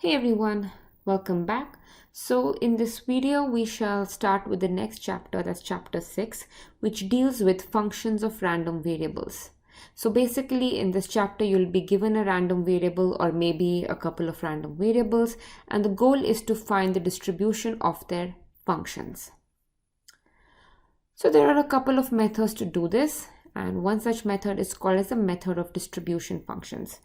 Hey everyone, welcome back. So in this video, we shall start with the next chapter, that's chapter 6, which deals with functions of random variables. So basically in this chapter, you'll be given a random variable or maybe a couple of random variables, and the goal is to find the distribution of their functions. So there are a couple of methods to do this, and one such method is called as the method of distribution functions.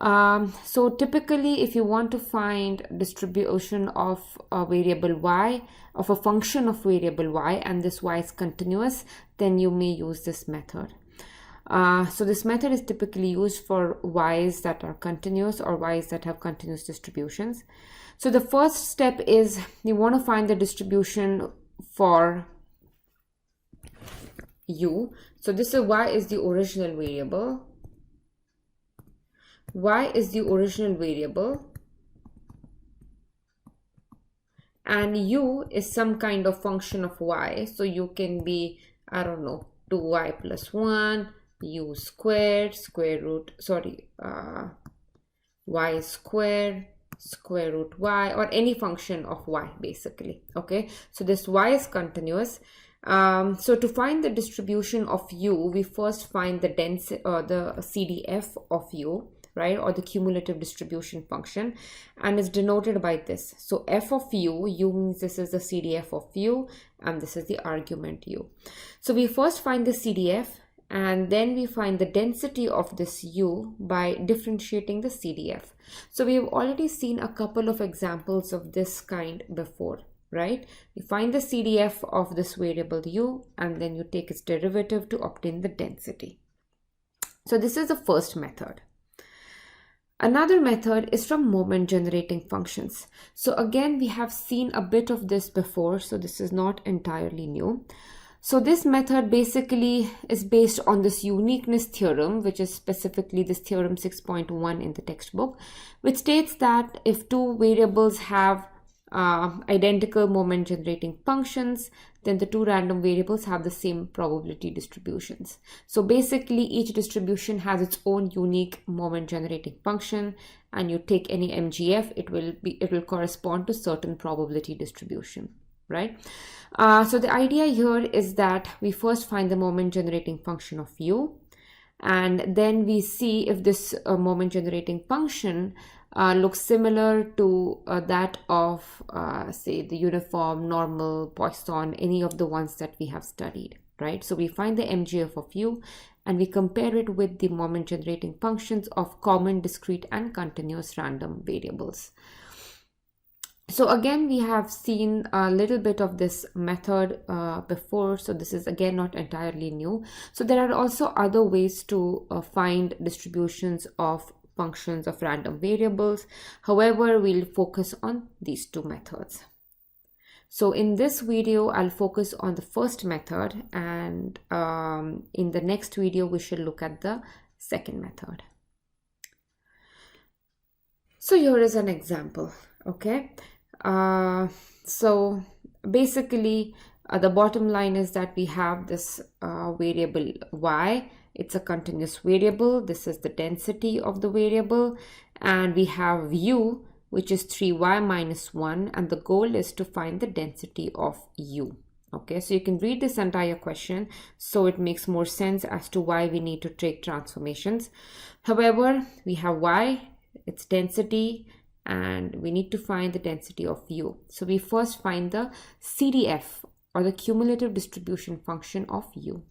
So typically, if you want to find distribution of a variable y, of a function of variable y, and this y is continuous, then you may use this method. So this method is typically used for y's that are continuous or y's that have continuous distributions. So the first step is you want to find the distribution for u. So this is y is the original variable. Y is the original variable and u is some kind of function of y. So you can be, I don't know, 2y plus 1, u squared, y squared, square root y, or any function of y basically. Okay, so this y is continuous. So to find the distribution of u, we first find the the CDF of u, right, or the cumulative distribution function, and is denoted by this. So f of u means this is the CDF of u and this is the argument u. So we first find the CDF and then we find the density of this u by differentiating the CDF. So we have already seen a couple of examples of this kind before, right? You find the CDF of this variable u and then you take its derivative to obtain the density. So this is the first method. Another method is from moment generating functions. So again, we have seen a bit of this before, so this is not entirely new. So this method basically is based on this uniqueness theorem, which is specifically this theorem 6.1 in the textbook, which states that if two variables have identical moment generating functions, then the two random variables have the same probability distributions. So basically each distribution has its own unique moment generating function, and you take any MGF, it will correspond to certain probability distribution, right? So the idea here is that we first find the moment generating function of u, and then we see if this moment generating function looks similar to that of, say, the uniform, normal, Poisson, any of the ones that we have studied, right? So we find the MGF of u and we compare it with the moment generating functions of common, discrete, and continuous random variables. So again, we have seen a little bit of this method before, so this is again not entirely new. So there are also other ways to find distributions of functions of random variables. However, we'll focus on these two methods. So in this video, I'll focus on the first method, and in the next video, we shall look at the second method. So here is an example, okay? So basically, the bottom line is that we have this variable y. It's a continuous variable. This is the density of the variable, and we have u, which is 3y minus 1, and the goal is to find the density of u. Okay, so you can read this entire question so it makes more sense as to why we need to take transformations. However, we have y, its density, and we need to find the density of u. So we first find the CDF, or the cumulative distribution function of u.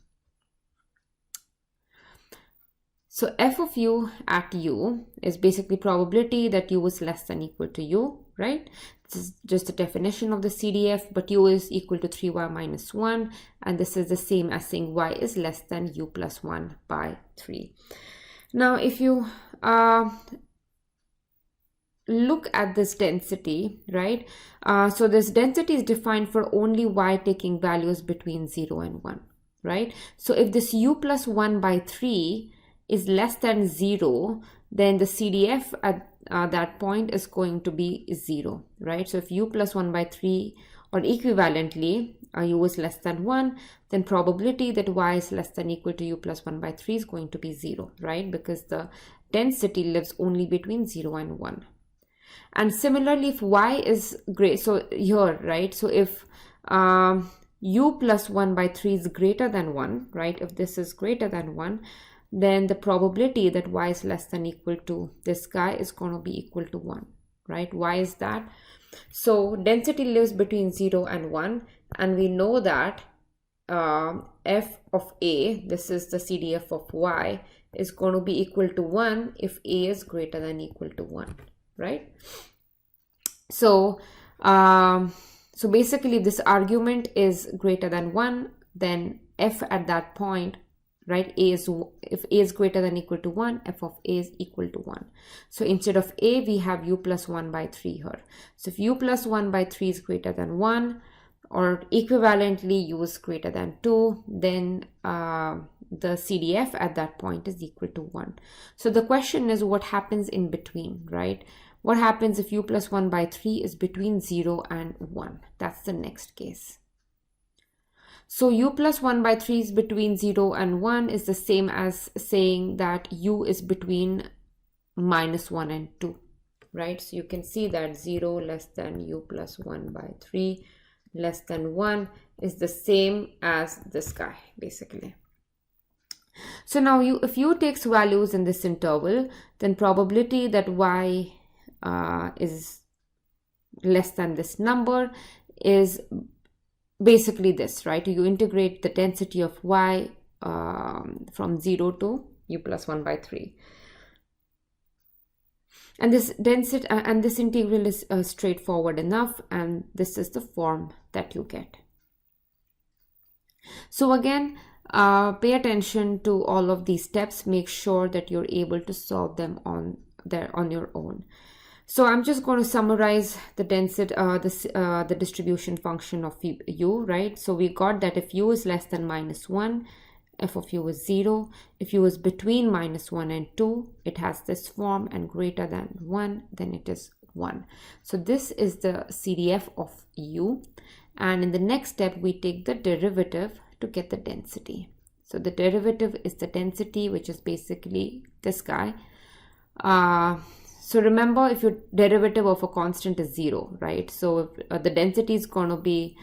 So f of u at u is basically probability that u is less than equal to u, right? This is just the definition of the CDF, but u is equal to 3y minus 1, and this is the same as saying y is less than u plus 1 by 3. Now, if you look at this density, right? So this density is defined for only y taking values between 0 and 1, right? So if this u plus 1 by 3 is less than 0, then the CDF at that point is going to be 0, right? So if u plus 1 by 3, or equivalently, u is less than 1, then probability that y is less than equal to u plus 1 by 3 is going to be 0, right? Because the density lives only between 0 and 1. And similarly, if y is great, so here, right, so if u plus 1 by 3 is greater than 1, right, if this is greater than 1, then the probability that y is less than equal to this guy is going to be equal to 1, right? Why is that? So density lives between 0 and 1, and we know that f of a, this is the CDF of y, is going to be equal to 1 if a is greater than equal to 1, right? So so basically this argument is greater than 1, then f at that point, right, if a is greater than equal to 1, f of a is equal to 1. So instead of a, we have u plus 1 by 3 here. So if u plus 1 by 3 is greater than 1, or equivalently u is greater than 2, then the CDF at that point is equal to 1. So the question is, what happens in between, right? What happens if u plus 1 by 3 is between 0 and 1? That's the next case. So u plus 1 by 3 is between 0 and 1 is the same as saying that u is between minus 1 and 2, right? So you can see that 0 less than u plus 1 by 3 less than 1 is the same as this guy, basically. So now if u takes values in this interval, then probability that y is less than this number is basically this, right? You integrate the density of y from 0 to u plus 1 by 3. And this density and this integral is straightforward enough, and this is the form that you get. So again, pay attention to all of these steps. Make sure that you're able to solve them on your own. So I'm just going to summarize the density, the distribution function of u, right? So we got that if u is less than minus 1, f of u is 0. If u is between minus 1 and 2, it has this form, and greater than 1, then it is 1. So this is the CDF of u. And in the next step, we take the derivative to get the density. So the derivative is the density, which is basically this guy. So remember, if your derivative of a constant is 0, right? So if, the density is going to be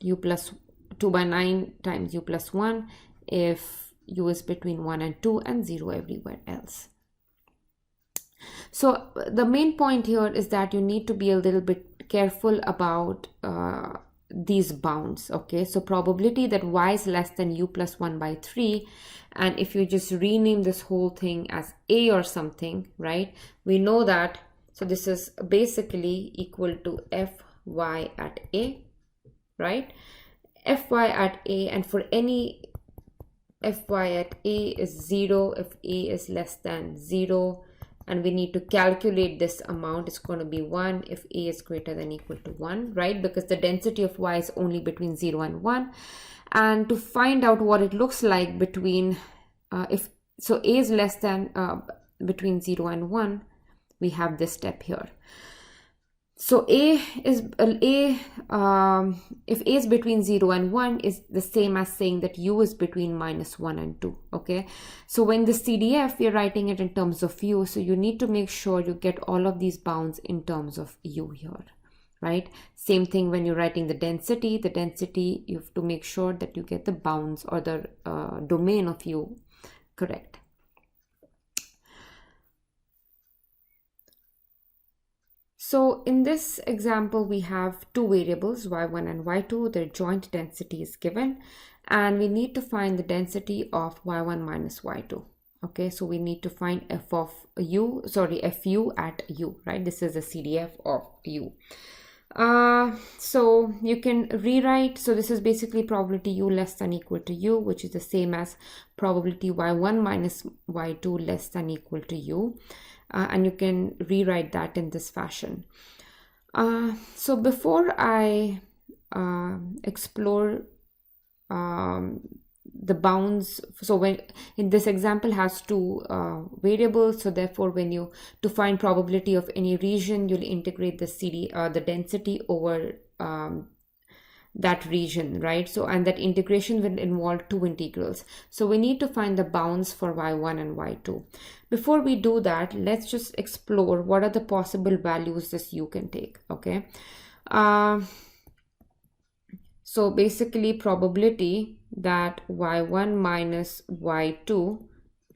u plus 2 by 9 times u plus 1 if u is between 1 and 2 and 0 everywhere else. So the main point here is that you need to be a little bit careful about these bounds, okay? So probability that y is less than u plus 1 by 3, and if you just rename this whole thing as a or something, right, we know that, so this is basically equal to fy at a, right? Fy at a, and for any fy at a is 0 if a is less than 0, and we need to calculate this amount. It's going to be 1 if a is greater than equal to 1, right? Because the density of y is only between 0 and 1. And to find out what it looks like between, if so a is less than, between 0 and 1, we have this step here. So if a is between 0 and 1 is the same as saying that u is between minus 1 and 2, okay? So when the CDF, we're writing it in terms of u, so you need to make sure you get all of these bounds in terms of u here, right? Same thing when you're writing the density, you have to make sure that you get the bounds or the domain of u correct. So in this example, we have two variables, y1 and y2. Their joint density is given, and we need to find the density of y1 minus y2. Okay, so we need to find fu at u, right? This is the CDF of u. So you can rewrite, so this is basically probability u less than equal to u, which is the same as probability y1 minus y2 less than equal to u. And you can rewrite that in this fashion. So before I explore the bounds, so when in this example has two variables, so therefore when you to find probability of any region, you'll integrate the the density over that region, right? So, and that integration will involve two integrals. So we need to find the bounds for y1 and y2. Before we do that, let's just explore what are the possible values this u can take, okay? So basically probability that y1 minus y2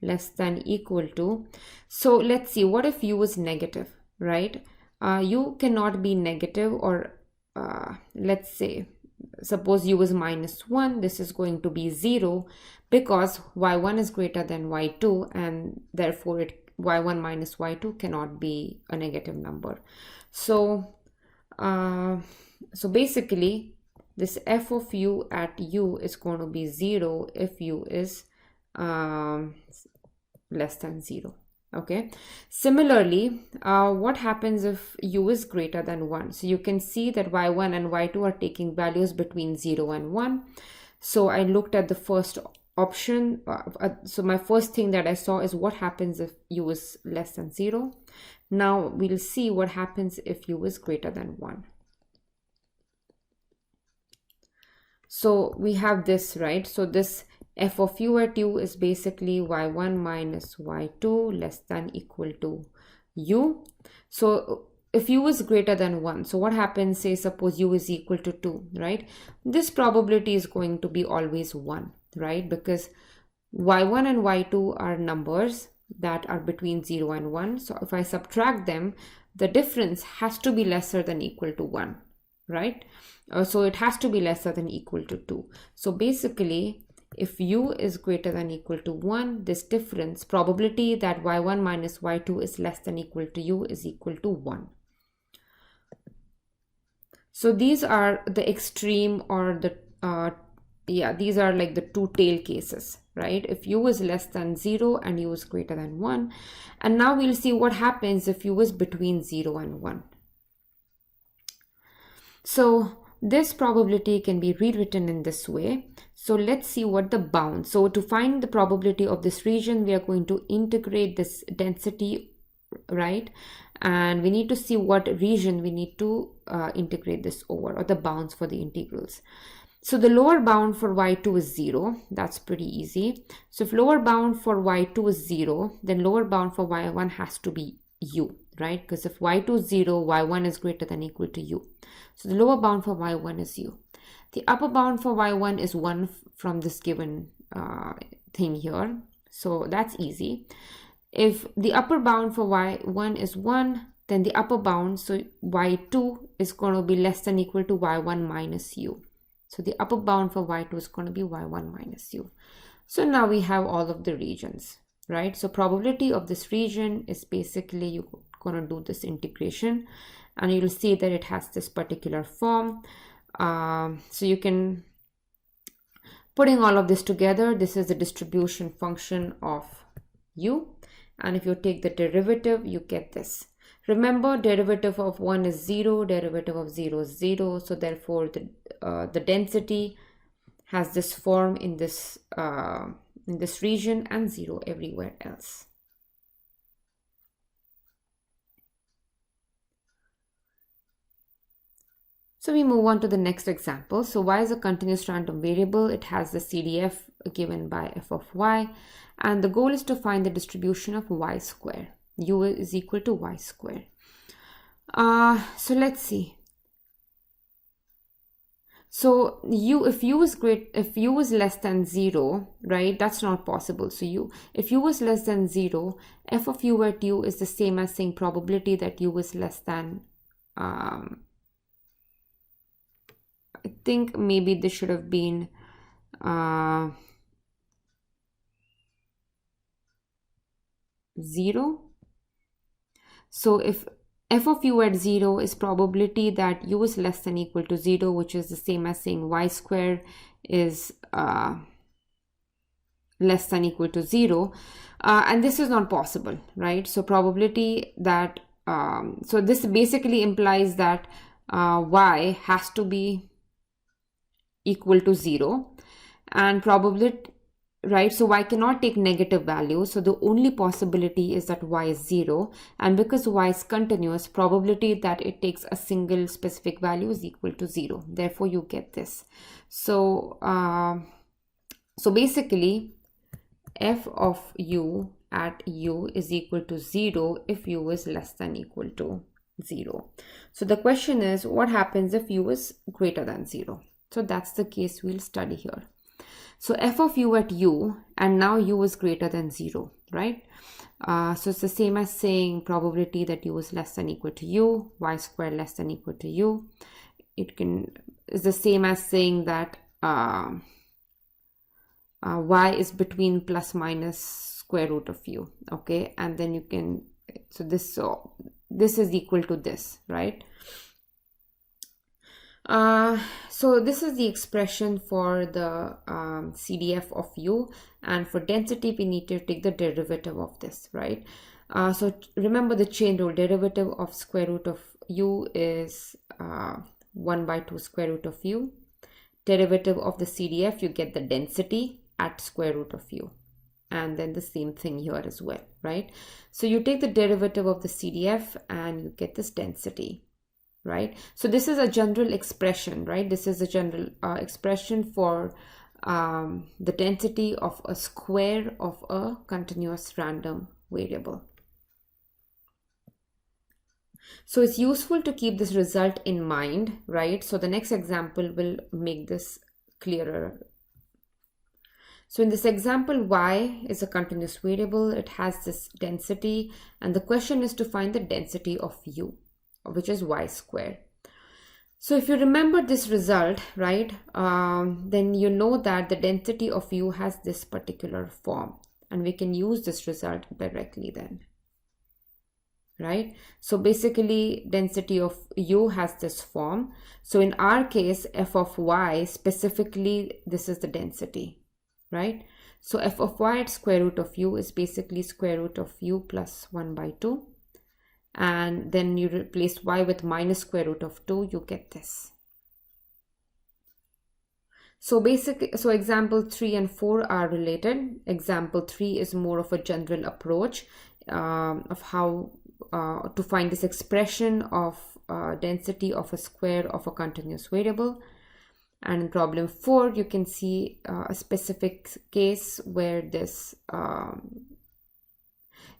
less than equal to, so let's see, what if u is negative, right? U cannot be negative, or let's say, suppose u is minus 1, this is going to be 0 because y1 is greater than y2, and therefore y1 minus y2 cannot be a negative number. So, so basically, this f of u at u is going to be 0 if u is less than 0. Okay. Similarly, what happens if u is greater than 1? So you can see that y1 and y2 are taking values between 0 and 1. So I looked at the first option. So my first thing that I saw is what happens if u is less than 0. Now we'll see what happens if u is greater than 1. So we have this, right? So this f of u at u is basically y1 minus y2 less than equal to u. So if u is greater than 1, so what happens, say suppose u is equal to 2, right? This probability is going to be always 1, right? Because y1 and y2 are numbers that are between 0 and 1. So if I subtract them, the difference has to be lesser than equal to 1, right? So it has to be lesser than equal to 2. So basically, if u is greater than equal to 1, this difference, probability that y1 minus y2 is less than equal to u is equal to 1. So these are the extreme, or the, these are like the two tail cases, right? If u is less than 0 and u is greater than 1. And now we'll see what happens if u is between 0 and 1. So this probability can be rewritten in this way. So let's see what the bound. So to find the probability of this region, we are going to integrate this density, right? And we need to see what region we need to integrate this over, or the bounds for the integrals. So the lower bound for y2 is 0. That's pretty easy. So if lower bound for y2 is 0, then lower bound for y1 has to be u, right? Because if y2 is 0, y1 is greater than equal to u. So the lower bound for y1 is u. The upper bound for y1 is 1 from this given thing here. So that's easy. If the upper bound for y1 is 1, then the upper bound, so y2 is going to be less than equal to y1 minus u. So the upper bound for y2 is going to be y1 minus u. So now we have all of the regions, right? So probability of this region is basically, you're going to do this integration, and you'll see that it has this particular form. So you can, putting all of this together, this is the distribution function of u. And if you take the derivative, you get this. Remember, derivative of 1 is 0, derivative of 0 is 0. So therefore, the density has this form in this region, and 0 everywhere else. So we move on to the next example. So y is a continuous random variable. It has the CDF given by f of y, and the goal is to find the distribution of y square. U is equal to y square. So let's see. So if u is less than 0, right, that's not possible. So if u is less than 0, f of u at u is the same as saying probability that u is less than, I think maybe this should have been 0. So if f of u at 0 is probability that u is less than equal to 0, which is the same as saying y square is less than equal to 0, and this is not possible, right? So probability that, so this basically implies that y has to be equal to 0, and probability right? So y cannot take negative values. So the only possibility is that y is 0. And because y is continuous, probability that it takes a single specific value is equal to 0. Therefore, you get this. So, so basically, f of u at u is equal to 0 if u is less than equal to 0. So the question is, what happens if u is greater than 0? So that's the case we'll study here. So f of u at u, and now u is greater than 0, right? So it's the same as saying probability that u is less than equal to u, y squared less than equal to u. Is the same as saying that y is between plus minus square root of u, okay? And then you can, so this is equal to this, right? So this is the expression for the CDF of u, and for density we need to take the derivative of this, right? So remember the chain rule, derivative of square root of u is 1 by 2 square root of u. Derivative of the CDF, you get the density at square root of u. And then the same thing here as well, right? So you take the derivative of the CDF and you get this density, right? So this is a general expression, right? This is a general expression for the density of a square of a continuous random variable. So it's useful to keep this result in mind, right? So the next example will make this clearer. So in this example, y is a continuous variable. It has this density, and the question is to find the density of u, which is y squared. So if you remember this result, right, then you know that the density of u has this particular form, and we can use this result directly then, right? So basically density of u has this form. So in our case, f of y, specifically this is the density, right? So f of y at square root of u is basically square root of u plus 1 by 2. And then you replace y with minus square root of 2, you get this. So basically, so example 3 and 4 are related. Example 3 is more of a general approach of how to find this expression of density of a square of a continuous variable. And in problem 4, you can see a specific case where this,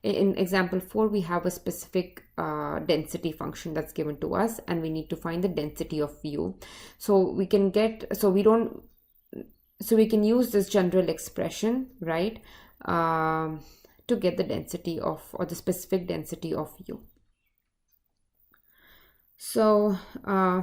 in example 4, we have a specific density function that's given to us, and we need to find the density of u. So we can we can use this general expression, right, to get the density of, or the specific density of u. So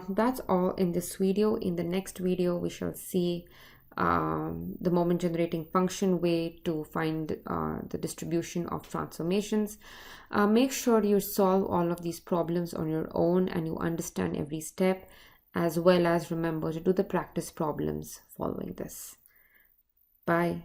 that's all in this video. In the next video, we shall see the moment generating function way to find the distribution of transformations. Make sure you solve all of these problems on your own and you understand every step, as well as remember to do the practice problems following this. Bye.